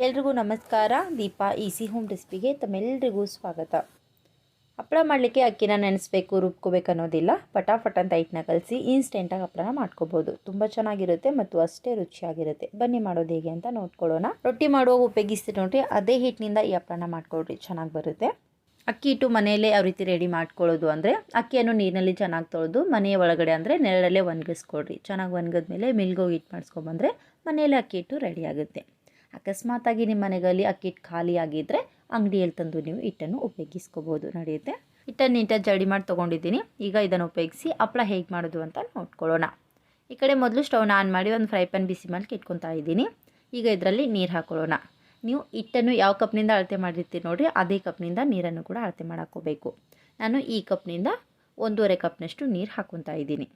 ಎಲ್ರಿಗೂ ನಮಸ್ಕಾರ. Deepa easy home ರೆಸಿಪಿಗೆ ತಮ್ಮೆಲ್ಲರಿಗೂ ಸ್ವಾಗತ. ಹಪ್ಪಳ ಮಾಡಲಿಕ್ಕೆ ಅಕ್ಕಿನ ನೆನೆಸಬೇಕು, ರುಬ್ಕೋಬೇಕು ಅನ್ನೋದಿಲ್ಲ. ಫಟಾಫಟ್ ಅಂತ ಹಿಟ್ಟನ್ನ ಕಲಸಿ ಇನ್ಸ್ಟೆಂಟಾಗಿ ಹಪ್ಪಳನ ಮಾಡ್ಕೋಬೋದು. ತುಂಬ ಚೆನ್ನಾಗಿರುತ್ತೆ ಮತ್ತು ಅಷ್ಟೇ ರುಚಿಯಾಗಿರುತ್ತೆ. ಬನ್ನಿ ಮಾಡೋದು ಹೇಗೆ ಅಂತ ನೋಡ್ಕೊಳ್ಳೋಣ. ರೊಟ್ಟಿ ಮಾಡುವಾಗ ಉಪಯೋಗಿಸ್ತೀರಿ ನೋಡಿರಿ, ಅದೇ ಹಿಟ್ಟಿನಿಂದ ಈ ಹಪ್ಪಳನ ಮಾಡ್ಕೊಳ್ರಿ, ಚೆನ್ನಾಗಿ ಬರುತ್ತೆ. ಅಕ್ಕಿ ಹಿಟ್ಟು ಮನೆಯಲ್ಲೇ ಯಾವ ರೀತಿ ರೆಡಿ ಮಾಡ್ಕೊಳ್ಳೋದು ಅಂದರೆ, ಅಕ್ಕಿಯನ್ನು ನೀರಿನಲ್ಲಿ ಚೆನ್ನಾಗಿ ತೊಳೆದು ಮನೆಯ ಒಳಗಡೆ ಅಂದರೆ ನೆರಳಲ್ಲೇ ಒಣಗಿಸ್ಕೊಳ್ರಿ. ಚೆನ್ನಾಗಿ ಒಣಗಿದ್ಮೇಲೆ ಮಿಲ್ಗೋಗಿ ಹಿಟ್ಟು ಮಾಡಿಸ್ಕೊಂಬಂದರೆ ಮನೆಯಲ್ಲೇ ಅಕ್ಕಿ ಹಿಟ್ಟು ರೆಡಿ ಆಗುತ್ತೆ. ಅಕಸ್ಮಾತಾಗಿ ನಿಮ್ಮ ಮನೆಯಲ್ಲಿ ಅಕ್ಕಿ ಹಿಟ್ಟು ಖಾಲಿ ಆಗಿದ್ದರೆ ಅಂಗಡಿಯಲ್ಲಿ ತಂದು ನೀವು ಹಿಟ್ಟನ್ನು ಉಪಯೋಗಿಸ್ಕೋಬೋದು, ನಡೆಯುತ್ತೆ. ಹಿಟ್ಟನ್ನು ನೀಟಾಗಿ ಜಡಿ ಮಾಡಿ ತೊಗೊಂಡಿದ್ದೀನಿ. ಈಗ ಇದನ್ನು ಉಪಯೋಗಿಸಿ ಹಪ್ಪಳ ಹೇಗೆ ಮಾಡೋದು ಅಂತ ನೋಡ್ಕೊಳ್ಳೋಣ. ಈ ಕಡೆ ಮೊದಲು ಸ್ಟವ್ನ ಆನ್ ಮಾಡಿ ಒಂದು ಫ್ರೈ ಪ್ಯಾನ್ ಬಿಸಿ ಮಾಡಿ ಇಟ್ಕೊತಾ ಇದ್ದೀನಿ. ಈಗ ಇದರಲ್ಲಿ ನೀರು ಹಾಕೊಳ್ಳೋಣ. ನೀವು ಹಿಟ್ಟನ್ನು ಯಾವ ಕಪ್ನಿಂದ ಅಳತೆ ಮಾಡಿರ್ತೀರಿ ನೋಡಿರಿ, ಅದೇ ಕಪ್ನಿಂದ ನೀರನ್ನು ಕೂಡ ಅಳತೆ ಮಾಡಾಕೋಬೇಕು. ನಾನು ಈ ಕಪ್ನಿಂದ 1.5 ಕಪ್ನಷ್ಟು ನೀರು ಹಾಕ್ಕೊತಾ ಇದ್ದೀನಿ.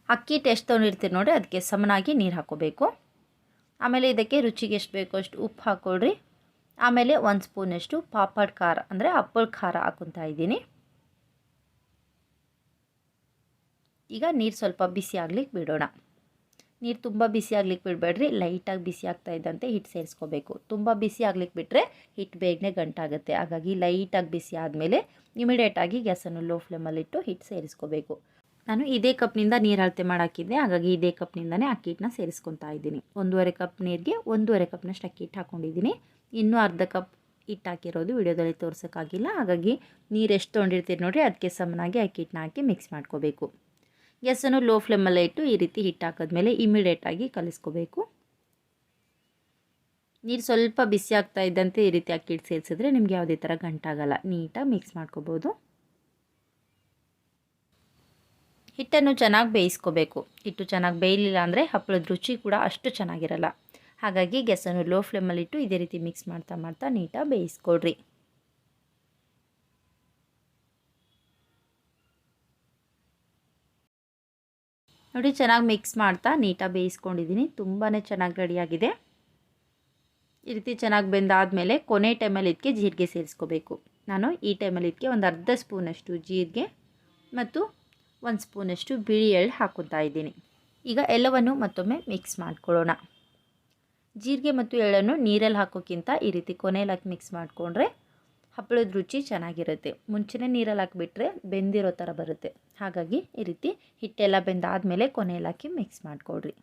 ಅಕ್ಕಿ ಹಿಟ್ಟು ಎಷ್ಟು ತೊಗೊಂಡಿರ್ತೀರಿ ನೋಡಿರಿ, ಅದಕ್ಕೆ ಸಮನಾಗಿ ನೀರು ಹಾಕ್ಕೋಬೇಕು. ಆಮೇಲೆ ಇದಕ್ಕೆ ರುಚಿಗೆ ಎಷ್ಟು ಬೇಕೋ ಅಷ್ಟು ಉಪ್ಪು ಹಾಕ್ಕೊಳ್ರಿ. ಆಮೇಲೆ 1 ಸ್ಪೂನಷ್ಟು ಪಾಪಡ್ ಖಾರ ಅಂದರೆ ಹಪ್ಪಳ ಖಾರ ಹಾಕ್ಕೊತಾ ಇದ್ದೀನಿ. ಈಗ ನೀರು ಸ್ವಲ್ಪ ಬಿಸಿ ಆಗ್ಲಿಕ್ಕೆ ಬಿಡೋಣ. ನೀರು ತುಂಬ ಬಿಸಿ ಆಗ್ಲಿಕ್ಕೆ ಬಿಡಬೇಡ್ರಿ, ಲೈಟಾಗಿ ಬಿಸಿ ಆಗ್ತಾ ಇದ್ದಂತೆ ಹಿಟ್ಟು ಸೇರಿಸ್ಕೋಬೇಕು. ತುಂಬ ಬಿಸಿ ಆಗ್ಲಿಕ್ಕೆ ಬಿಟ್ಟರೆ ಹಿಟ್ಟು ಬೇಗನೆ ಗಂಟಾಗುತ್ತೆ. ಹಾಗಾಗಿ ಲೈಟಾಗಿ ಬಿಸಿ ಆದಮೇಲೆ ಇಮಿಡಿಯೇಟಾಗಿ ಗ್ಯಾಸನ್ನು ಲೋ ಫ್ಲೇಮಲ್ಲಿಟ್ಟು ಹಿಟ್ಟು ಸೇರಿಸ್ಕೋಬೇಕು. ನಾನು ಇದೇ ಕಪ್ನಿಂದ ನೀರು ಅಳತೆ ಮಾಡಾಕಿದ್ದೆ, ಹಾಗಾಗಿ ಇದೇ ಕಪ್ನಿಂದನೇ ಅಕ್ಕಿ ಹಿಟ್ಟನ್ನ ಸೇರಿಸ್ಕೊತಾ ಇದ್ದೀನಿ. 1.5 ಕಪ್ ನೀರಿಗೆ 1.5 ಕಪ್ನಷ್ಟು ಅಕ್ಕಿ ಹಿಟ್ಟು ಹಾಕ್ಕೊಂಡಿದ್ದೀನಿ. ಇನ್ನೂ ಅರ್ಧ ಕಪ್ ಹಿಟ್ಟು ಹಾಕಿರೋದು ವಿಡಿಯೋದಲ್ಲಿ ತೋರ್ಸೋಕ್ಕಾಗಿಲ್ಲ. ಹಾಗಾಗಿ ನೀರು ಎಷ್ಟು ತೊಗೊಂಡಿರ್ತೀರಿ ನೋಡಿರಿ, ಅದಕ್ಕೆ ಸಮನಾಗಿ ಅಕ್ಕಿ ಹಿಟ್ಟನ್ನ ಹಾಕಿ ಮಿಕ್ಸ್ ಮಾಡ್ಕೋಬೇಕು. ಗ್ಯಾಸನ್ನು ಲೋ ಫ್ಲೇಮಲ್ಲೇ ಇಟ್ಟು ಈ ರೀತಿ ಹಿಟ್ಟು ಹಾಕಿದ್ಮೇಲೆ ಇಮಿಡಿಯೇಟಾಗಿ ಕಲಿಸ್ಕೋಬೇಕು. ನೀರು ಸ್ವಲ್ಪ ಬಿಸಿ ಆಗ್ತಾ ಇದ್ದಂತೆ ಈ ರೀತಿ ಅಕ್ಕಿ ಹಿಟ್ಟು ಸೇರಿಸಿದ್ರೆ ನಿಮಗೆ ಯಾವುದೇ ಥರ ಗಂಟಾಗಲ್ಲ. ನೀಟಾಗಿ ಮಿಕ್ಸ್ ಮಾಡ್ಕೋಬೋದು. ಹಿಟ್ಟನ್ನು ಚೆನ್ನಾಗಿ ಬೇಯಿಸ್ಕೋಬೇಕು. ಹಿಟ್ಟು ಚೆನ್ನಾಗಿ ಬೇಯಲಿಲ್ಲ ಅಂದರೆ ಹಪ್ಪಳದ ರುಚಿ ಕೂಡ ಅಷ್ಟು ಚೆನ್ನಾಗಿರಲ್ಲ. ಹಾಗಾಗಿ ಗ್ಯಾಸನ್ನು ಲೋ ಫ್ಲೇಮಲ್ಲಿಟ್ಟು ಇದೇ ರೀತಿ ಮಿಕ್ಸ್ ಮಾಡ್ತಾ ಮಾಡ್ತಾ ನೀಟಾಗಿ ಬೇಯಿಸ್ಕೊಳ್ರಿ. ನೋಡಿ, ಚೆನ್ನಾಗಿ ಮಿಕ್ಸ್ ಮಾಡ್ತಾ ನೀಟಾಗಿ ಬೇಯಿಸ್ಕೊಂಡಿದ್ದೀನಿ. ತುಂಬಾ ಚೆನ್ನಾಗಿ ರೆಡಿಯಾಗಿದೆ. ಈ ರೀತಿ ಚೆನ್ನಾಗಿ ಬೆಂದಾದಮೇಲೆ ಕೊನೆ ಟೈಮಲ್ಲಿ ಇದಕ್ಕೆ ಜೀರಿಗೆ ಸೇರಿಸ್ಕೋಬೇಕು. ನಾನು ಈ ಟೈಮಲ್ಲಿ ಇದಕ್ಕೆ ಒಂದು ಅರ್ಧ ಸ್ಪೂನಷ್ಟು ಜೀರಿಗೆ ಮತ್ತು 1 ಸ್ಪೂನಷ್ಟು ಬಿಳಿ ಎಳ್ಳು ಹಾಕ್ಕೊತಾ ಇದ್ದೀನಿ. ಈಗ ಎಲ್ಲವನ್ನು ಮತ್ತೊಮ್ಮೆ ಮಿಕ್ಸ್ ಮಾಡ್ಕೊಳ್ಳೋಣ. ಜೀರಿಗೆ ಮತ್ತು ಎಳ್ಳನ್ನು ನೀರಲ್ಲಿ ಹಾಕೋಕ್ಕಿಂತ ಈ ರೀತಿ ಕೊನೆಯಲ್ಲಿ ಹಾಕಿ ಮಿಕ್ಸ್ ಮಾಡಿಕೊಂಡ್ರೆ ಹಪ್ಪಳದ ರುಚಿ ಚೆನ್ನಾಗಿರುತ್ತೆ. ಮುಂಚೆನೇ ನೀರಲ್ಲಿ ಹಾಕಿಬಿಟ್ರೆ ಬೆಂದಿರೋ ಥರ ಬರುತ್ತೆ. ಹಾಗಾಗಿ ಈ ರೀತಿ ಹಿಟ್ಟೆಲ್ಲ ಬೆಂದಾದಮೇಲೆ ಕೊನೆಯಲ್ಲಿ ಹಾಕಿ ಮಿಕ್ಸ್ ಮಾಡಿಕೊಡ್ರಿ.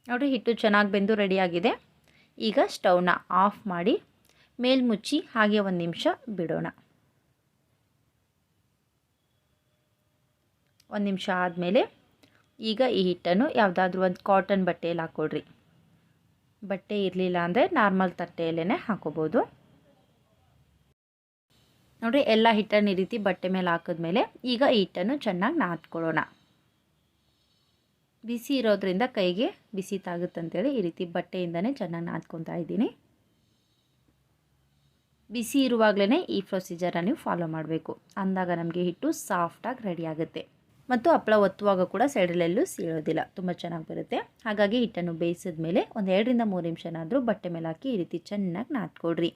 ನೋಡಿ, ಹಿಟ್ಟು ಚೆನ್ನಾಗಿ ಬೆಂದು ರೆಡಿಯಾಗಿದೆ. ಈಗ ಸ್ಟವ್ನ ಆಫ್ ಮಾಡಿ ಮೇಲ್ಮುಚ್ಚಿ ಹಾಗೆ 1 ನಿಮಿಷ ಬಿಡೋಣ. 1 ನಿಮಿಷ ಆದಮೇಲೆ ಈಗ ಈ ಹಿಟ್ಟನ್ನು ಯಾವುದಾದ್ರೂ ಒಂದು ಕಾಟನ್ ಬಟ್ಟೆಯಲ್ಲಿ ಹಾಕ್ಕೊಳ್ರಿ. ಬಟ್ಟೆ ಇರಲಿಲ್ಲ ಅಂದರೆ ನಾರ್ಮಲ್ ತಟ್ಟೆಯಲ್ಲೇ ಹಾಕೋಬೋದು. ನೋಡಿ, ಎಲ್ಲ ಹಿಟ್ಟನ್ನು ಈ ರೀತಿ ಬಟ್ಟೆ ಮೇಲೆ ಹಾಕಿದ್ಮೇಲೆ ಈಗ ಈ ಹಿಟ್ಟನ್ನು ಚೆನ್ನಾಗಿ ನಾದ್ಕೊಳ್ಳೋಣ. ಬಿಸಿ ಇರೋದ್ರಿಂದ ಕೈಗೆ ಬಿಸಿ ತಾಗುತ್ತಂತೇಳಿ ಈ ರೀತಿ ಬಟ್ಟೆಯಿಂದನೇ ಚೆನ್ನಾಗಿ ನಾದ್ಕೊತಾ ಇದ್ದೀನಿ. ಬಿಸಿ ಇರುವಾಗಲೇ ಈ ಪ್ರೊಸೀಜರನ್ನು ನೀವು ಫಾಲೋ ಮಾಡಬೇಕು. ಅಂದಾಗ ನಮಗೆ ಹಿಟ್ಟು ಸಾಫ್ಟಾಗಿ ರೆಡಿ ಆಗುತ್ತೆ ಮತ್ತು ಹಪ್ಪಳ ಒತ್ತುವಾಗ ಕೂಡ ಸೈಡಲ್ಲೆಲ್ಲೂ ಸೀಳೋದಿಲ್ಲ, ತುಂಬ ಚೆನ್ನಾಗಿ ಬರುತ್ತೆ. ಹಾಗಾಗಿ ಹಿಟ್ಟನ್ನು ಬೇಯಿಸಿದ ಮೇಲೆ ಒಂದು 2 ರಿಂದ 3 ನಿಮಿಷನಾದರೂ ಬಟ್ಟೆ ಮೇಲೆ ಹಾಕಿ ಈ ರೀತಿ ಚೆನ್ನಾಗಿ ನಾದ್ಕೊಡ್ರಿ.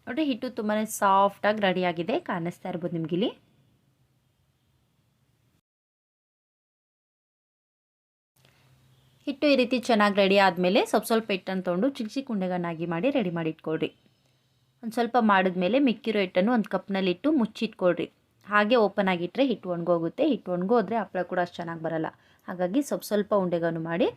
ನೋಡಿ, ಹಿಟ್ಟು ತುಂಬಾ ಸಾಫ್ಟಾಗಿ ರೆಡಿಯಾಗಿದೆ, ಕಾಣಿಸ್ತಾ ಇರ್ಬೋದು ನಿಮಗಿಲ್ಲಿ. ಹಿಟ್ಟು ಈ ರೀತಿ ಚೆನ್ನಾಗಿ ರೆಡಿ ಆದಮೇಲೆ ಸ್ವಲ್ಪ ಹಿಟ್ಟನ್ನು ತೊಗೊಂಡು ಚಿಕ್ಕ ಚಿಕ್ಕ ಉಂಡೆಗಳನ್ನಾಗಿ ಮಾಡಿ ರೆಡಿ ಮಾಡಿ ಇಟ್ಕೊಳ್ರಿ. ಒಂದು ಸ್ವಲ್ಪ ಮಾಡಿದ್ಮೇಲೆ ಮಿಕ್ಕಿರೋ ಹಿಟ್ಟನ್ನು ಒಂದು ಕಪ್ನಲ್ಲಿಟ್ಟು ಮುಚ್ಚಿಟ್ಕೊಳ್ರಿ. ಹಾಗೆ ಓಪನ್ ಆಗಿಟ್ಟರೆ ಹಿಟ್ಟು ಒಣಗೋಗುತ್ತೆ. ಹಿಟ್ಟು ಒಣಗೋದ್ರೆ ಹಪ್ಪಳ ಕೂಡ ಅಷ್ಟು ಚೆನ್ನಾಗಿ ಬರಲ್ಲ. ಹಾಗಾಗಿ ಸ್ವಲ್ಪ ಉಂಡೆಗಳನ್ನು ಮಾಡಿ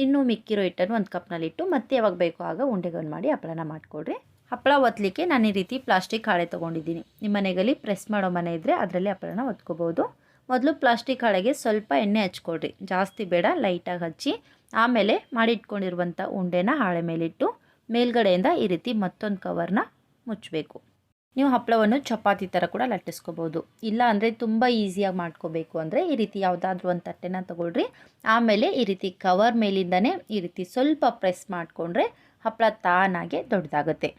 ಇನ್ನೂ ಮಿಕ್ಕಿರೋ ಹಿಟ್ಟನ್ನು ಒಂದು ಕಪ್ನಲ್ಲಿಟ್ಟು ಮತ್ತೆ ಯಾವಾಗ ಬೇಕೋ ಆಗ ಉಂಡೆಗಳನ್ನು ಮಾಡಿ ಹಪ್ಪಳನ ಮಾಡ್ಕೊಳ್ರಿ. ಹಪ್ಪಳ ಒತ್ತಲಿಕ್ಕೆ ನಾನು ಈ ರೀತಿ ಪ್ಲಾಸ್ಟಿಕ್ ಹಾಳೆ ತೊಗೊಂಡಿದ್ದೀನಿ. ನಿಮ್ಮ ಮನೆಯಲ್ಲಿ ಪ್ರೆಸ್ ಮಾಡೋ ಮನೆ ಇದ್ದರೆ ಅದರಲ್ಲಿ ಹಪ್ಪಳನ ಒತ್ಕೋಬೋದು. ಮೊದಲು ಪ್ಲಾಸ್ಟಿಕ್ ಹಾಳೆಗೆ ಸ್ವಲ್ಪ ಎಣ್ಣೆ ಹಚ್ಕೊಳ್ರಿ, ಜಾಸ್ತಿ ಬೇಡ, ಲೈಟಾಗಿ ಹಚ್ಚಿ ಆಮೇಲೆ ಮಾಡಿಟ್ಕೊಂಡಿರುವಂಥ ಉಂಡೆನ ಹಾಳೆ ಮೇಲಿಟ್ಟು ಮೇಲ್ಗಡೆಯಿಂದ ಈ ರೀತಿ ಮತ್ತೊಂದು ಕವರ್ನ ಮುಚ್ಚಬೇಕು. ನೀವು ಹಪ್ಪಳವನ್ನು ಚಪಾತಿ ಥರ ಕೂಡ ಲಟ್ಟಿಸ್ಕೋಬೋದು. ಇಲ್ಲ ಅಂದರೆ ತುಂಬ ಈಸಿಯಾಗಿ ಮಾಡ್ಕೋಬೇಕು ಅಂದರೆ ಈ ರೀತಿ ಯಾವುದಾದ್ರೂ ಒಂದು ತಟ್ಟೆನ ತೊಗೊಳ್ರಿ. ಆಮೇಲೆ ಈ ರೀತಿ ಕವರ್ ಮೇಲಿಂದನೇ ಈ ರೀತಿ ಸ್ವಲ್ಪ ಪ್ರೆಸ್ ಮಾಡಿಕೊಂಡ್ರೆ ಹಪ್ಪಳ ತಾನಾಗೆ ದೊಡ್ಡದಾಗುತ್ತೆ.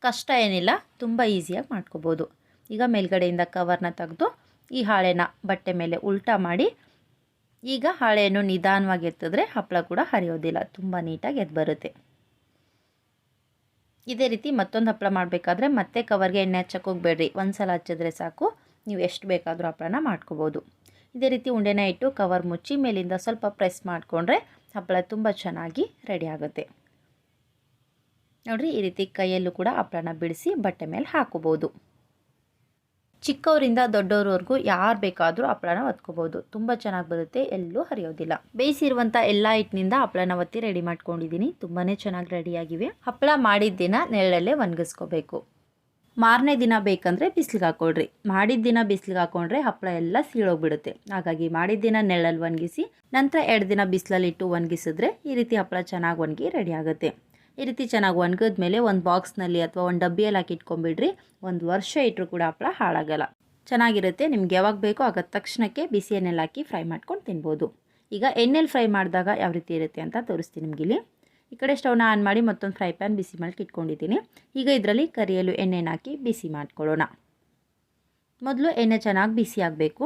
ಕಷ್ಟ ಏನಿಲ್ಲ, ತುಂಬ ಈಸಿಯಾಗಿ ಮಾಡ್ಕೋಬೋದು. ಈಗ ಮೇಲ್ಗಡೆಯಿಂದ ಕವರ್ನ ತೆಗೆದು ಈ ಹಾಳೆನ ಬಟ್ಟೆ ಮೇಲೆ ಉಲ್ಟಾ ಮಾಡಿ ಈಗ ಹಾಳೆಯನ್ನು ನಿಧಾನವಾಗಿ ಎತ್ತಿದ್ರೆ ಹಪ್ಪಳ ಕೂಡ ಹರಿಯೋದಿಲ್ಲ, ತುಂಬ ನೀಟಾಗಿ ಎದ್ದು ಬರುತ್ತೆ. ಇದೇ ರೀತಿ ಮತ್ತೊಂದು ಹಪ್ಪಳ ಮಾಡಬೇಕಾದ್ರೆ ಮತ್ತೆ ಕವರ್ಗೆ ಎಣ್ಣೆ ಹಚ್ಚಕ್ಕೆ ಹೋಗಬೇಡ್ರಿ. ಒಂದು ಸಲ ಹಚ್ಚಿದ್ರೆ ಸಾಕು, ನೀವು ಎಷ್ಟು ಬೇಕಾದರೂ ಹಪ್ಪಳನ ಮಾಡ್ಕೋಬೋದು. ಇದೇ ರೀತಿ ಉಂಡೆನ ಇಟ್ಟು ಕವರ್ ಮುಚ್ಚಿ ಮೇಲಿಂದ ಸ್ವಲ್ಪ ಪ್ರೆಸ್ ಮಾಡಿಕೊಂಡ್ರೆ ಹಪ್ಪಳ ತುಂಬ ಚೆನ್ನಾಗಿ ರೆಡಿ ಆಗುತ್ತೆ. ನೋಡಿರಿ, ಈ ರೀತಿ ಕೈಯಲ್ಲೂ ಕೂಡ ಹಪ್ಪಳನ ಬಿಡಿಸಿ ಬಟ್ಟೆ ಮೇಲೆ ಹಾಕೋಬೋದು. ಚಿಕ್ಕವರಿಂದ ದೊಡ್ಡವರವರೆಗೂ ಯಾರು ಬೇಕಾದರೂ ಹಪ್ಪಳನ ಒತ್ಕೋಬೋದು. ತುಂಬ ಚೆನ್ನಾಗಿ ಬರುತ್ತೆ, ಎಲ್ಲೂ ಹರಿಯೋದಿಲ್ಲ. ಬೇಯಿಸಿರುವಂಥ ಎಲ್ಲ ಹಿಟ್ಟಿನಿಂದ ಹಪ್ಪಳನ ಒತ್ತಿ ರೆಡಿ ಮಾಡ್ಕೊಂಡಿದ್ದೀನಿ. ತುಂಬಾ ಚೆನ್ನಾಗಿ ರೆಡಿಯಾಗಿವೆ. ಹಪ್ಪಳ ಮಾಡಿದ ದಿನ ನೆರಳಲ್ಲೇ ಒಣಗಿಸ್ಕೋಬೇಕು. ಮಾರನೇ ದಿನ ಬೇಕಂದರೆ ಬಿಸಿಲಿಗೆ ಹಾಕ್ಕೊಳ್ರಿ. ಮಾಡಿದ ದಿನ ಬಿಸಿಲಿಗೆ ಹಾಕ್ಕೊಂಡ್ರೆ ಹಪ್ಪಳ ಎಲ್ಲ ಸೀಳೋಗ್ಬಿಡುತ್ತೆ. ಹಾಗಾಗಿ ಮಾಡಿದ ದಿನ ನೆರಳಲ್ಲಿ ಒಣಗಿಸಿ ನಂತರ 2 ದಿನ ಬಿಸಿಲಲ್ಲಿಟ್ಟು ಒಣಗಿಸಿದ್ರೆ ಈ ರೀತಿ ಹಪ್ಪಳ ಚೆನ್ನಾಗಿ ಒಣಗಿ ರೆಡಿ ಆಗುತ್ತೆ. ಈ ರೀತಿ ಚೆನ್ನಾಗಿ ಒಣಗಿದ್ಮೇಲೆ ಒಂದು ಬಾಕ್ಸ್ನಲ್ಲಿ ಅಥವಾ ಒಂದು ಡಬ್ಬಿಯಲ್ಲಿ ಹಾಕಿ ಇಟ್ಕೊಂಡ್ಬಿಡ್ರಿ. 1 ವರ್ಷ ಇಟ್ಟರು ಕೂಡ ಹಪ್ಪಳ ಹಾಳಾಗಲ್ಲ, ಚೆನ್ನಾಗಿರುತ್ತೆ. ನಿಮ್ಗೆ ಯಾವಾಗ ಬೇಕೋ ಆಗ ತಕ್ಷಣಕ್ಕೆ ಬಿಸಿ ಎಣ್ಣೆಲಿ ಹಾಕಿ ಫ್ರೈ ಮಾಡ್ಕೊಂಡು ತಿನ್ಬೋದು. ಈಗ ಎಣ್ಣೆಲಿ ಫ್ರೈ ಮಾಡಿದಾಗ ಯಾವ ರೀತಿ ಇರುತ್ತೆ ಅಂತ ತೋರಿಸ್ತೀನಿ ನಿಮಗಿಲ್ಲಿ. ಈ ಕಡೆ ಸ್ಟವ್ನ ಆನ್ ಮಾಡಿ ಮತ್ತೊಂದು ಫ್ರೈ ಪ್ಯಾನ್ ಬಿಸಿ ಮಾಡಿ ಇಟ್ಕೊಂಡಿದ್ದೀನಿ. ಈಗ ಇದರಲ್ಲಿ ಕರಿಯಲು ಎಣ್ಣೆನ ಹಾಕಿ ಬಿಸಿ ಮಾಡ್ಕೊಳ್ಳೋಣ. ಮೊದಲು ಎಣ್ಣೆ ಚೆನ್ನಾಗಿ ಬಿಸಿ ಆಗಬೇಕು.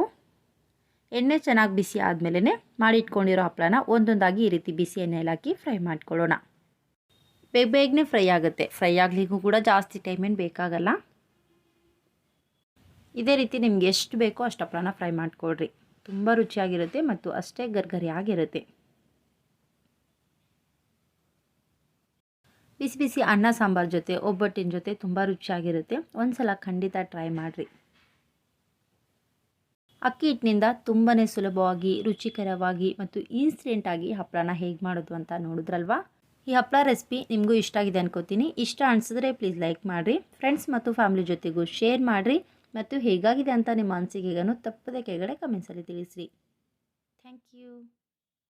ಎಣ್ಣೆ ಚೆನ್ನಾಗಿ ಬಿಸಿ ಆದಮೇಲೆ ಮಾಡಿ ಇಟ್ಕೊಂಡಿರೋ ಹಪ್ಪಳನ ಒಂದೊಂದಾಗಿ ಈ ರೀತಿ ಬಿಸಿ ಎಣ್ಣೆಯಲ್ಲಿ ಹಾಕಿ ಫ್ರೈ ಮಾಡ್ಕೊಳ್ಳೋಣ. ಬೇಗನೆ ಫ್ರೈ ಆಗುತ್ತೆ. ಫ್ರೈ ಆಗಲಿಕ್ಕೂ ಕೂಡ ಜಾಸ್ತಿ ಟೈಮೇನು ಬೇಕಾಗಲ್ಲ. ಇದೇ ರೀತಿ ನಿಮ್ಗೆ ಎಷ್ಟು ಬೇಕೋ ಅಷ್ಟು ಹಪ್ಪಳನ ಫ್ರೈ ಮಾಡಿಕೊಡ್ರಿ. ತುಂಬ ರುಚಿಯಾಗಿರುತ್ತೆ ಮತ್ತು ಅಷ್ಟೇ ಗರ್ಗರಿಯಾಗಿರುತ್ತೆ. ಬಿಸಿ ಬಿಸಿ ಅನ್ನ ಸಾಂಬಾರು ಜೊತೆ ಒಬ್ಬಟ್ಟಿನ ಜೊತೆ ತುಂಬ ರುಚಿಯಾಗಿರುತ್ತೆ. ಒಂದು ಸಲ ಖಂಡಿತ ಟ್ರೈ ಮಾಡಿರಿ. ಅಕ್ಕಿ ಹಿಟ್ಟಿನಿಂದ ತುಂಬಾ ಸುಲಭವಾಗಿ, ರುಚಿಕರವಾಗಿ ಮತ್ತು ಇನ್ಸ್ಟೆಂಟಾಗಿ ಹಪ್ಪಳನ ಹೇಗೆ ಮಾಡೋದು ಅಂತ ನೋಡಿದ್ರಲ್ವಾ. ಈ ಹಪ್ಪಳ ರೆಸಿಪಿ ನಿಮಗೂ ಇಷ್ಟ ಆಗಿದೆ ಅನ್ಕೋತೀನಿ. ಇಷ್ಟ ಅನಿಸಿದ್ರೆ ಪ್ಲೀಸ್ ಲೈಕ್ ಮಾಡಿರಿ. ಫ್ರೆಂಡ್ಸ್ ಮತ್ತು ಫ್ಯಾಮಿಲಿ ಜೊತೆಗೂ ಶೇರ್ ಮಾಡಿರಿ ಮತ್ತು ಹೇಗಾಗಿದೆ ಅಂತ ನಿಮ್ಮ ಅನಿಸಿಕೆಗಳನ್ನು ತಪ್ಪದೆ ಕೆಳಗಡೆ ಕಮೆಂಟ್ಸಲ್ಲಿ ತಿಳಿಸ್ರಿ. Thank you.